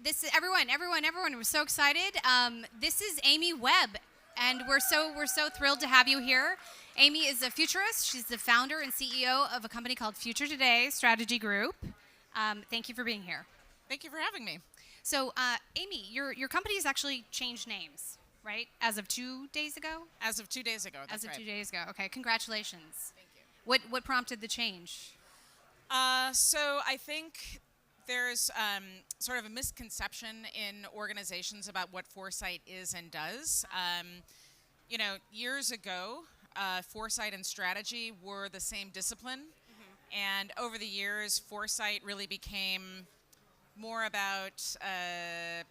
this is everyone. We're so excited. This is Amy Webb, and we're so thrilled to have you here. Amy is a futurist. She's the founder and CEO of a company called Future Today Strategy Group. Thank you for being here. Thank you for having me. So, Amy, your company has actually changed names, right? As of 2 days ago? As of 2 days ago, that's right. As of 2 days ago. Okay, congratulations. Thank you. What prompted the change? So I think there's sort of a misconception in organizations about what foresight is and does. Years ago, foresight and strategy were the same discipline. And over the years, foresight really became more about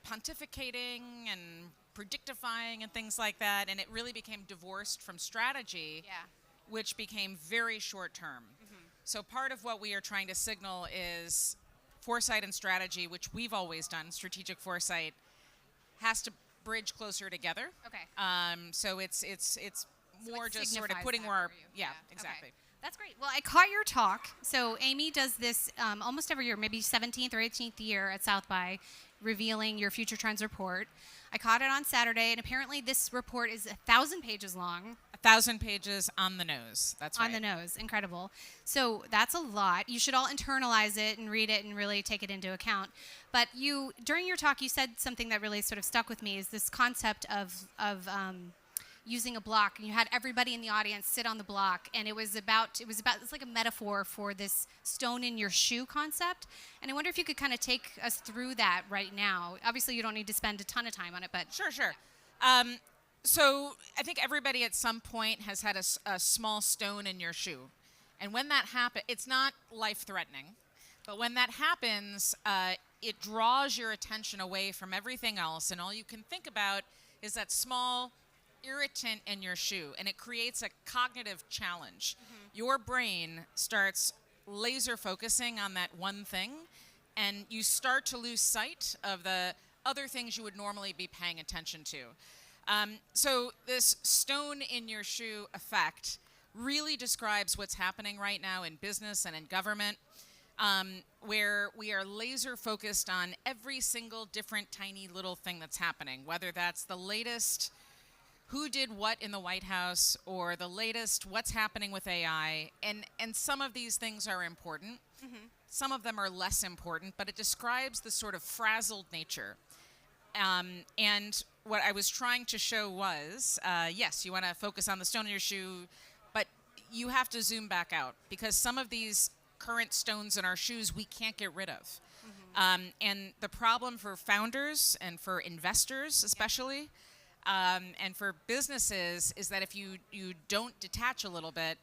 pontificating and predictifying and things like that. And it really became divorced from strategy, which became very short term. So part of what we are trying to signal is foresight and strategy, which we've always done, strategic foresight, has to bridge closer together. Okay. So it's more it just sort of signifies putting that more, for you. yeah, exactly. Okay. That's great. Well, I caught your talk. So Amy does this almost every year, maybe 17th or 18th year at South by, revealing your Future Trends report. I caught it on Saturday, and apparently this report is 1,000 pages long. 1,000 pages on the nose. That's right. On the nose. Incredible. So that's a lot. You should all internalize it and read it and really take it into account. But during your talk, you said something that really sort of stuck with me, is this concept of using a block. And you had everybody in the audience sit on the block, and it's like a metaphor for this stone in your shoe concept. And I wonder if you could kind of take us through that right now. Obviously, you don't need to spend a ton of time on it, but Sure. So I think everybody at some point has had a small stone in your shoe. And when that happens, it's not life-threatening, but when that happens, it draws your attention away from everything else, and all you can think about is that small irritant in your shoe, and it creates a cognitive challenge. Your brain starts laser focusing on that one thing, and you start to lose sight of the other things you would normally be paying attention to. So this stone in your shoe effect really describes what's happening right now in business and in government, where we are laser focused on every single different tiny little thing that's happening, whether that's the latest who did what in the White House or the latest what's happening with AI. And some of these things are important. Some of them are less important, but it describes the sort of frazzled nature. And what I was trying to show was, yes, you want to focus on the stone in your shoe, but you have to zoom back out, because some of these current stones in our shoes we can't get rid of. And the problem for founders and for investors especially, and for businesses, is that if you don't detach a little bit,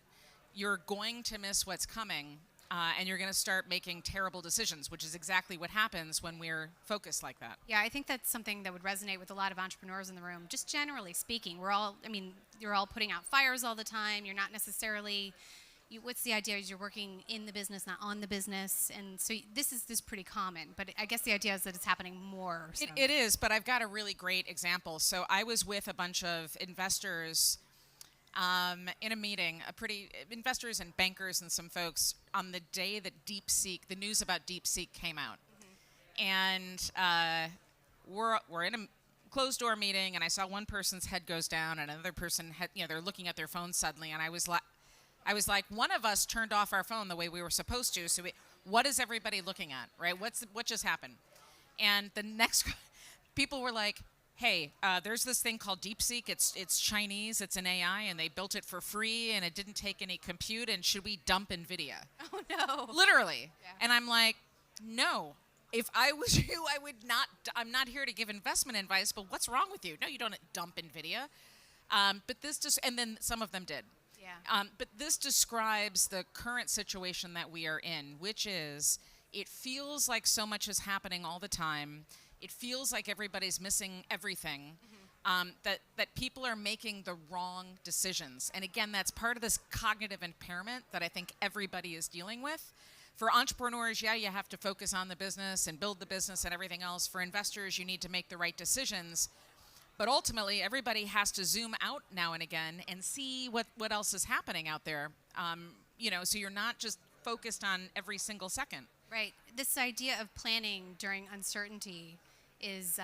you're going to miss what's coming, and you're going to start making terrible decisions, which is exactly what happens when we're focused like that. yeah, I think that's something that would resonate with a lot of entrepreneurs in the room. Just generally speaking, you're all putting out fires all the time. You're not necessarily, what's the idea is you're working in the business, not on the business. And so this is pretty common, but I guess the idea is that it's happening more. So. It is, but I've got a really great example. So I was with a bunch of investors in a meeting, investors and bankers and some folks, on the day that the news about DeepSeek came out. And we're in a closed door meeting, and I saw one person's head goes down, and another person they're looking at their phone suddenly, and I was like, one of us turned off our phone the way we were supposed to. So what is everybody looking at, right? What just happened? And the next people were like, hey, there's this thing called DeepSeek. It's Chinese. It's an AI, and they built it for free, and it didn't take any compute. And should we dump NVIDIA? Oh, no. Literally. Yeah. And I'm like, no. If I was you, I would not. I'm not here to give investment advice, but what's wrong with you? No, you don't dump NVIDIA. But this just, and then some of them did. Yeah. But this describes the current situation that we are in, which is, it feels like so much is happening all the time. It feels like everybody's missing everything, that people are making the wrong decisions. And again, that's part of this cognitive impairment that I think everybody is dealing with. For entrepreneurs, you have to focus on the business and build the business and everything else. For investors, you need to make the right decisions. But ultimately, everybody has to zoom out now and again and see what else is happening out there. So you're not just focused on every single second. Right. This idea of planning during uncertainty is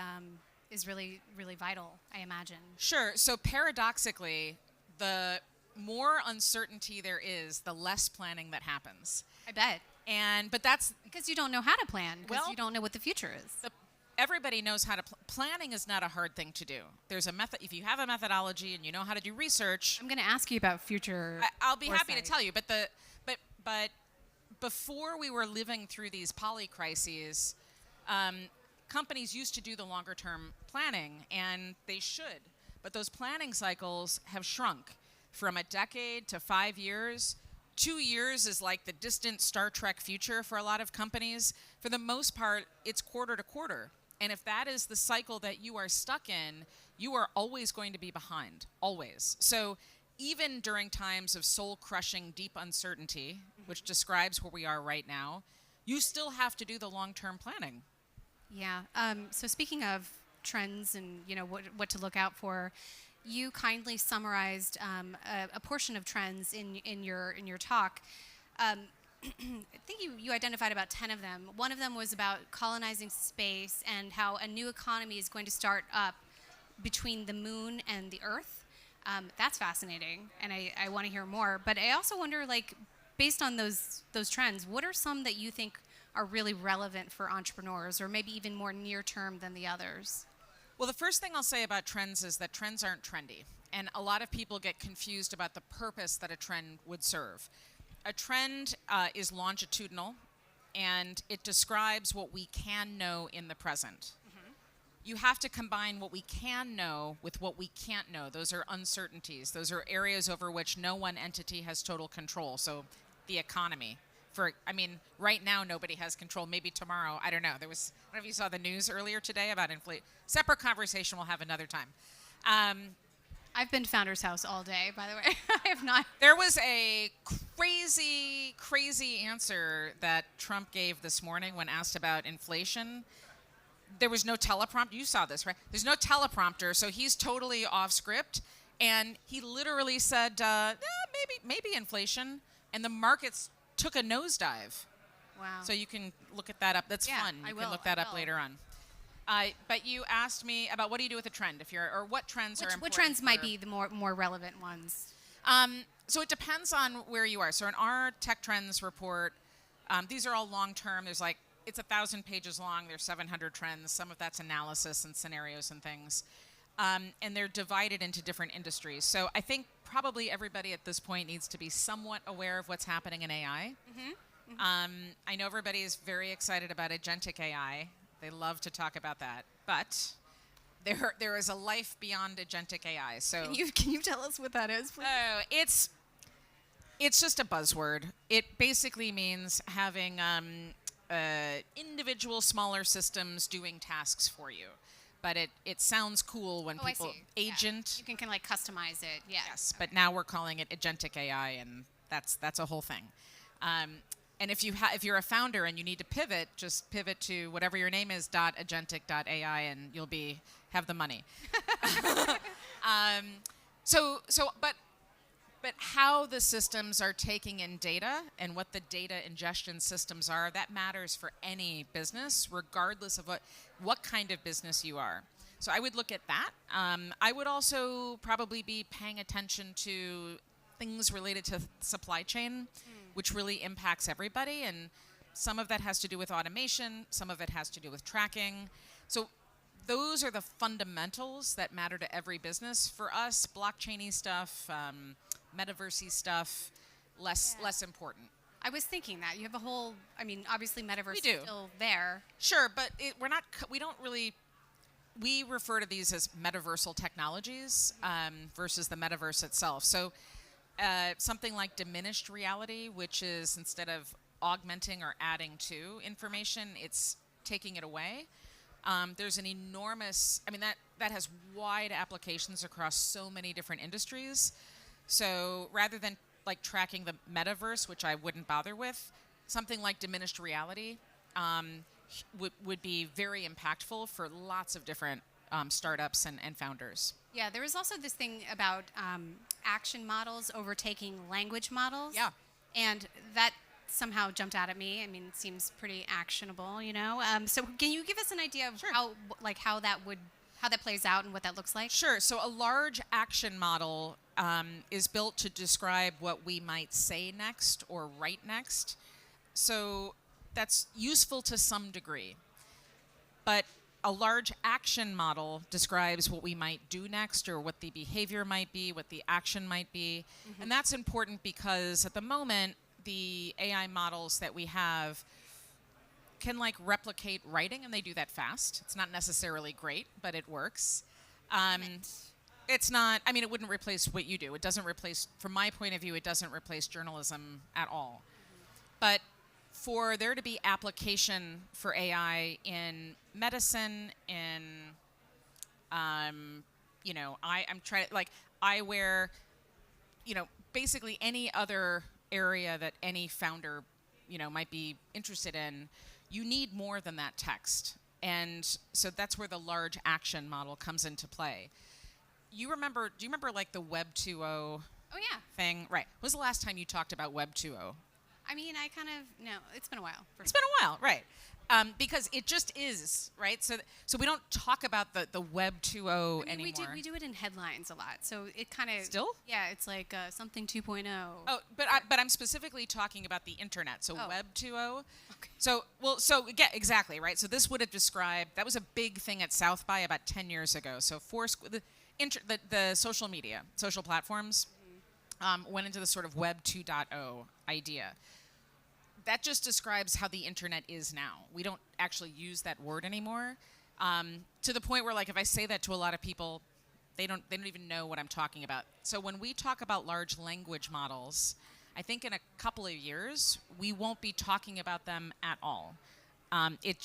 really, really vital, I imagine. Sure. So paradoxically, the more uncertainty there is, the less planning that happens. I bet. But that's Because you don't know how to plan, because Well, you don't know what the future is. everybody knows how to planning is not a hard thing to do. There's a method. If you have a methodology and you know how to do research, I'm going to ask you about future. I'll be happy to foresight. tell you. But before we were living through these polycrises, companies used to do the longer term planning, and they should. But those planning cycles have shrunk from a decade to 5 years. 2 years is like the distant Star Trek future for a lot of companies. For the most part, it's quarter to quarter. And if that is the cycle that you are stuck in, you are always going to be behind, always. So even during times of soul-crushing deep uncertainty, which describes where we are right now, you still have to do the long-term planning. Yeah. So speaking of trends and what to look out for, you kindly summarized a portion of trends in your talk. I think you identified about 10 of them. One of them was about colonizing space and how a new economy is going to start up between the moon and the Earth. That's fascinating, and I want to hear more. But I also wonder, based on those trends, what are some that you think are really relevant for entrepreneurs, or maybe even more near term than the others? Well, the first thing I'll say about trends is that trends aren't trendy. And a lot of people get confused about the purpose that a trend would serve. A trend is longitudinal, and it describes what we can know in the present. Mm-hmm. You have to combine what we can know with what we can't know. Those are uncertainties. Those are areas over which no one entity has total control. So the economy. Right now nobody has control. Maybe tomorrow, I don't know. I don't know if you saw the news earlier today about inflation. Separate conversation we'll have another time. I've been to Founder's House all day, by the way. I have not. There was a crazy answer that Trump gave this morning when asked about inflation. There was no teleprompter. You saw this, right? There's no teleprompter, so he's totally off script. And he literally said, maybe inflation. And the markets took a nosedive. Wow. So you can look at that up. That's fun. You can look that up later on. But you asked me about what do you do with a trend, or what trends are important. What trends might be the more relevant ones? So it depends on where you are. So in our tech trends report, these are all long term. It's 1,000 pages long. There's 700 trends. Some of that's analysis and scenarios and things. And they're divided into different industries. So I think probably everybody at this point needs to be somewhat aware of what's happening in AI. Mm-hmm. Mm-hmm. I know everybody is very excited about agentic AI. They love to talk about that. But there is a life beyond agentic AI. So Can you tell us what that is, please? Oh, it's just a buzzword. It basically means having individual smaller systems doing tasks for you. But it sounds cool when people agent. Yeah. You can kind of customize it. Yeah. Yes, okay. But now we're calling it agentic AI, and that's a whole thing. And if you're a founder and you need to pivot, just pivot to whatever your name is .agentic.ai, and you'll have the money. But how the systems are taking in data and what the data ingestion systems are, that matters for any business, regardless of what kind of business you are. So I would look at that. I would also probably be paying attention to things related to supply chain, which really impacts everybody. And some of that has to do with automation. Some of it has to do with tracking. So those are the fundamentals that matter to every business. For us, blockchain-y stuff, metaverse-y stuff, less important. I was thinking that. You have a whole, obviously metaverse is still there. Sure, but we refer to these as metaversal technologies versus the metaverse itself. So something like diminished reality, which is instead of augmenting or adding to information, it's taking it away. There's an enormous, that has wide applications across so many different industries. So rather than tracking the metaverse, which I wouldn't bother with, something like diminished reality would be very impactful for lots of different startups and founders. Yeah, there is also this thing about action models overtaking language models. Yeah. And that somehow jumped out at me. I mean, it seems pretty actionable, you know. So can you give us an idea of Sure. how that plays out and what that looks like? Sure. So a large action model is built to describe what we might say next or write next. So that's useful to some degree. But a large action model describes what we might do next or what the behavior might be, what the action might be. And that's important because at the moment, the AI models that we have can like replicate writing, and they do that fast. It's not necessarily great, but it works. It's not, I mean, it wouldn't replace what you do. It doesn't replace, from my point of view, it doesn't replace journalism at all. But for there to be application for AI in medicine, in, I'm trying to, like, eyewear, basically any other area that any founder, might be interested in, you need more than that text. And so that's where the large action model comes into play. Do you remember like the Web 2.0 Oh yeah. thing? Right. When was the last time you talked about Web 2.0? I mean, no, it's been a while. It's been a while, right. Because it just is, right? So we don't talk about the Web 2.0 anymore. We do it in headlines a lot. So it kind of... Still? Yeah, it's like something 2.0. Oh, but I'm specifically talking about the internet. So Web 2.0. Okay. So yeah, exactly, right? So this would have described, that was a big thing at South by about 10 years ago. So the social media, social platforms went into the sort of Web 2.0 idea. That just describes how the internet is now. We don't actually use that word anymore, to the point where, like, if I say that to a lot of people, they don't even know what I'm talking about. So when we talk about large language models, I think in a couple of years we won't be talking about them at all.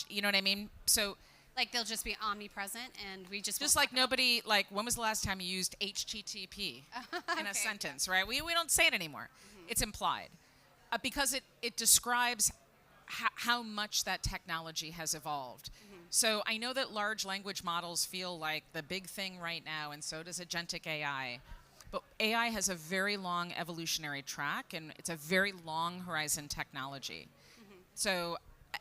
You know what I mean? So Like they'll just be omnipresent, and we just like nobody, like, when was the last time you used HTTP in a sentence, right? We don't say it anymore. It's implied. Because it describes how much that technology has evolved. So I know that large language models feel like the big thing right now, and so does agentic AI. But AI has a very long evolutionary track, and it's a very long horizon technology. So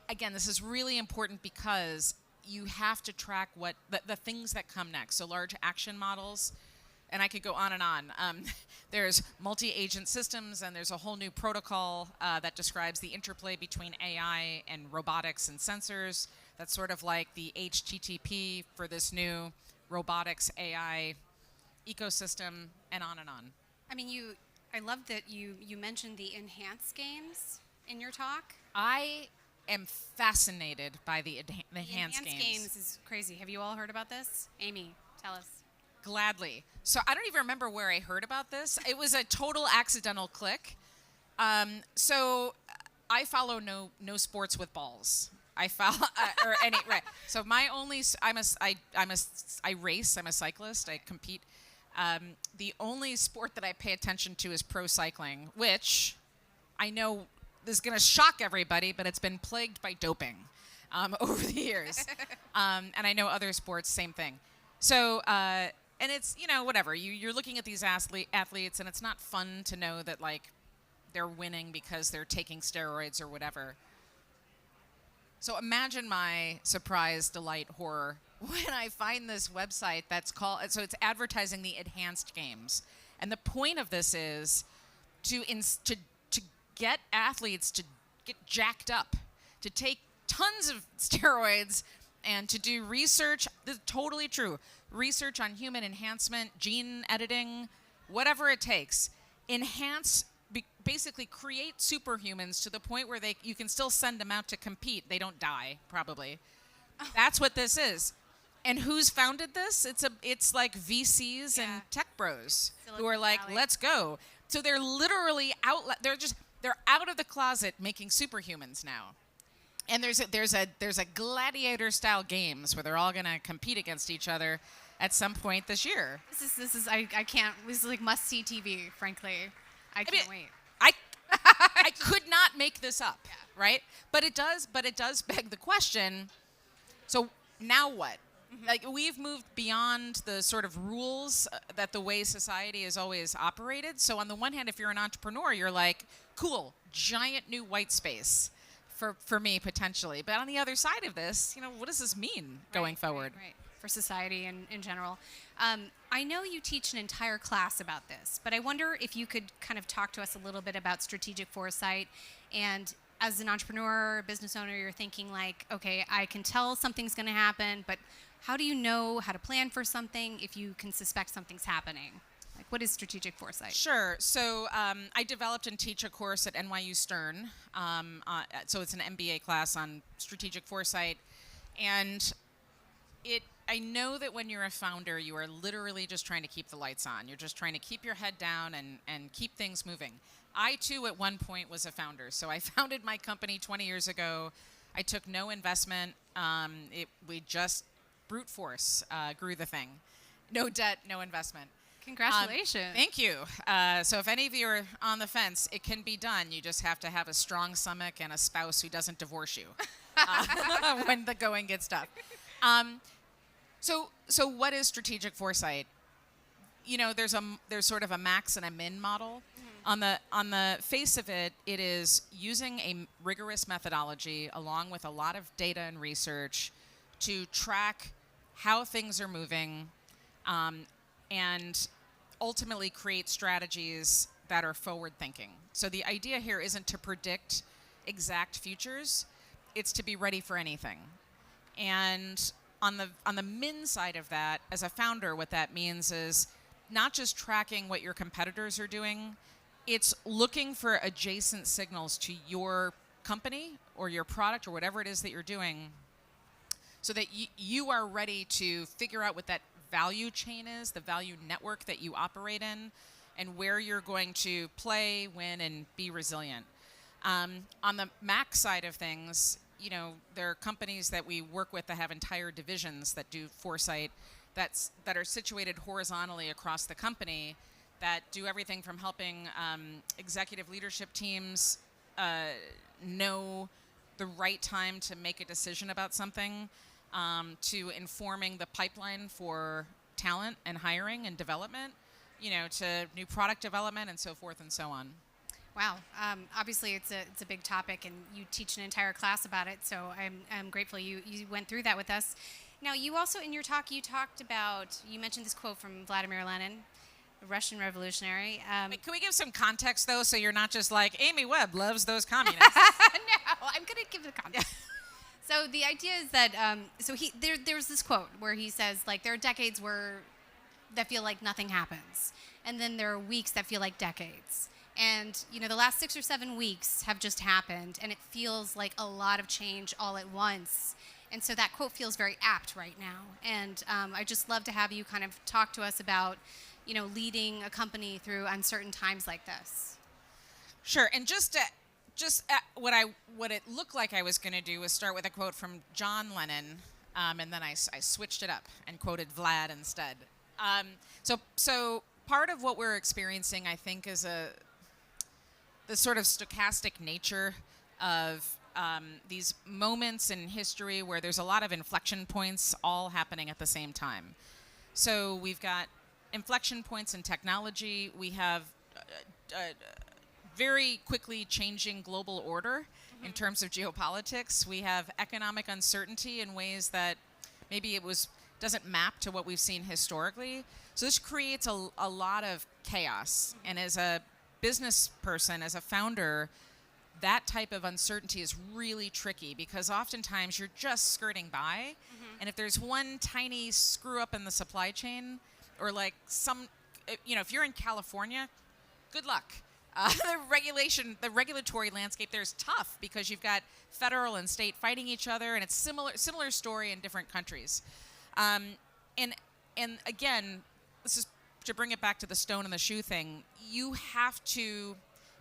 again, this is really important because you have to track what the things that come next. So large action models, and I could go on and on. There's multi-agent systems, and there's a whole new protocol that describes the interplay between AI and robotics and sensors. That's sort of like the HTTP for this new robotics AI ecosystem, and on and on. I mean, I love that you mentioned the enhanced games in your talk. I am fascinated by the enhanced games. Games is crazy. Have you all heard about this? Amy, tell us. Gladly. So I don't even remember where I heard about this. It was a total accidental click. So I follow no sports with balls. I follow or any right. So my only I race. I'm a cyclist. I compete. The only sport that I pay attention to is pro cycling, which I know this is going to shock everybody, but it's been plagued by doping over the years. And I know other sports, same thing. So. And it's, whatever. You're looking at these athletes, and it's not fun to know that, like, they're winning because they're taking steroids or whatever. So imagine my surprise, delight, horror when I find this website that's called, so it's advertising the enhanced games. And the point of this is to get athletes to get jacked up, to take tons of steroids, and to do research. This is totally true. Research on human enhancement, gene editing, whatever it takes. Enhance, basically create superhumans to the point where you can still send them out to compete. They don't die, probably. That's what this is. And who's founded this? It's like VCs and tech bros who are like, let's go. So they're literally out. They're out of the closet making superhumans now. And there's a gladiator style games where they're all gonna compete against each other at some point this year. I can't. This is like must see TV. Frankly, I can't wait. I could not make this up, right? But it does beg the question. So now what? Like we've moved beyond the sort of rules that the way society has always operated. So on the one hand, if you're an entrepreneur, you're like, cool, giant new white space for me potentially. But on the other side of this, what does this mean going forward? Right. For society and in general. I know you teach an entire class about this, but I wonder if you could kind of talk to us a little bit about strategic foresight. And as an entrepreneur, business owner, you're thinking like, okay, I can tell something's going to happen, but how do you know how to plan for something if you can suspect something's happening? Like, what is strategic foresight? Sure. So I developed and teach a course at NYU Stern. So it's an MBA class on strategic foresight. And I know that when you're a founder, you are literally just trying to keep the lights on. You're just trying to keep your head down and keep things moving. I, too, at one point was a founder. So I founded my company 20 years ago. I took no investment. We just brute force grew the thing. No debt, no investment. Congratulations. Thank you. So if any of you are on the fence, it can be done. You just have to have a strong stomach and a spouse who doesn't divorce you when the going gets tough. So what is strategic foresight? There's sort of a max and a min model. On the face of it, it is using a rigorous methodology along with a lot of data and research to track how things are moving and ultimately create strategies that are forward thinking. So the idea here isn't to predict exact futures, it's to be ready for anything. And on the min side of that, as a founder, what that means is not just tracking what your competitors are doing, it's looking for adjacent signals to your company or your product or whatever it is that you're doing so that you are ready to figure out what that value chain is, the value network that you operate in, and where you're going to play, win, and be resilient. On the Mac side of things, there are companies that we work with that have entire divisions that do foresight that are situated horizontally across the company that do everything from helping executive leadership teams know the right time to make a decision about something, to informing the pipeline for talent and hiring and development, to new product development and so forth and so on. Wow. Obviously, it's a big topic, and you teach an entire class about it, so I'm grateful you went through that with us. Now, you also, in your talk, you mentioned this quote from Vladimir Lenin, a Russian revolutionary. Wait, can we give some context, though, so you're not just like, Amy Webb loves those communists? No, I'm going to give the context. So the idea is that, there's this quote where he says, like, there are decades that feel like nothing happens, and then there are weeks that feel like decades. And, the last 6 or 7 weeks have just happened, and it feels like a lot of change all at once. And so that quote feels very apt right now. And I'd just love to have you kind of talk to us about, leading a company through uncertain times like this. Sure. And what it looked like I was going to do was start with a quote from John Lennon, and then I switched it up and quoted Vlad instead. So part of what we're experiencing, I think, is the sort of stochastic nature of these moments in history where there's a lot of inflection points all happening at the same time. So we've got inflection points in technology. We have very quickly changing global order in terms of geopolitics. We have economic uncertainty in ways that maybe doesn't map to what we've seen historically. So this creates a lot of chaos. And as a business person, as a founder, that type of uncertainty is really tricky because oftentimes you're just skirting by. And if there's one tiny screw up in the supply chain or like if you're in California, good luck. The regulatory landscape there is tough because you've got federal and state fighting each other, and it's similar story in different countries. And again, this is to bring it back to the stone and the shoe thing. You have to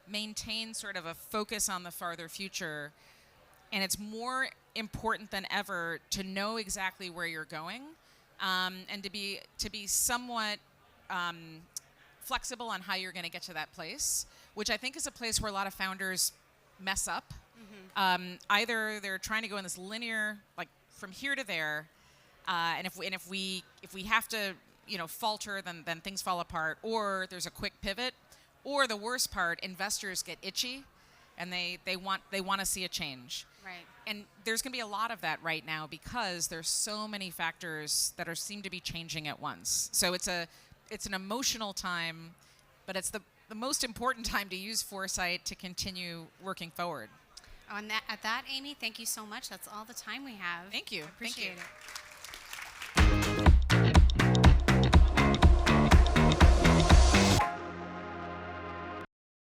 maintain sort of a focus on the farther future, and it's more important than ever to know exactly where you're going, and to be somewhat flexible on how you're going to get to that place, which I think is a place where a lot of founders mess up. Either they're trying to go in this linear, like from here to there, And if we have to, falter, then things fall apart, or there's a quick pivot, or the worst part, investors get itchy, and they want to see a change. Right. And there's going to be a lot of that right now because there's so many factors that seem to be changing at once. So it's an emotional time, but it's the most important time to use foresight to continue working forward. At that, Amy, thank you so much. That's all the time we have. Thank you. Appreciate it.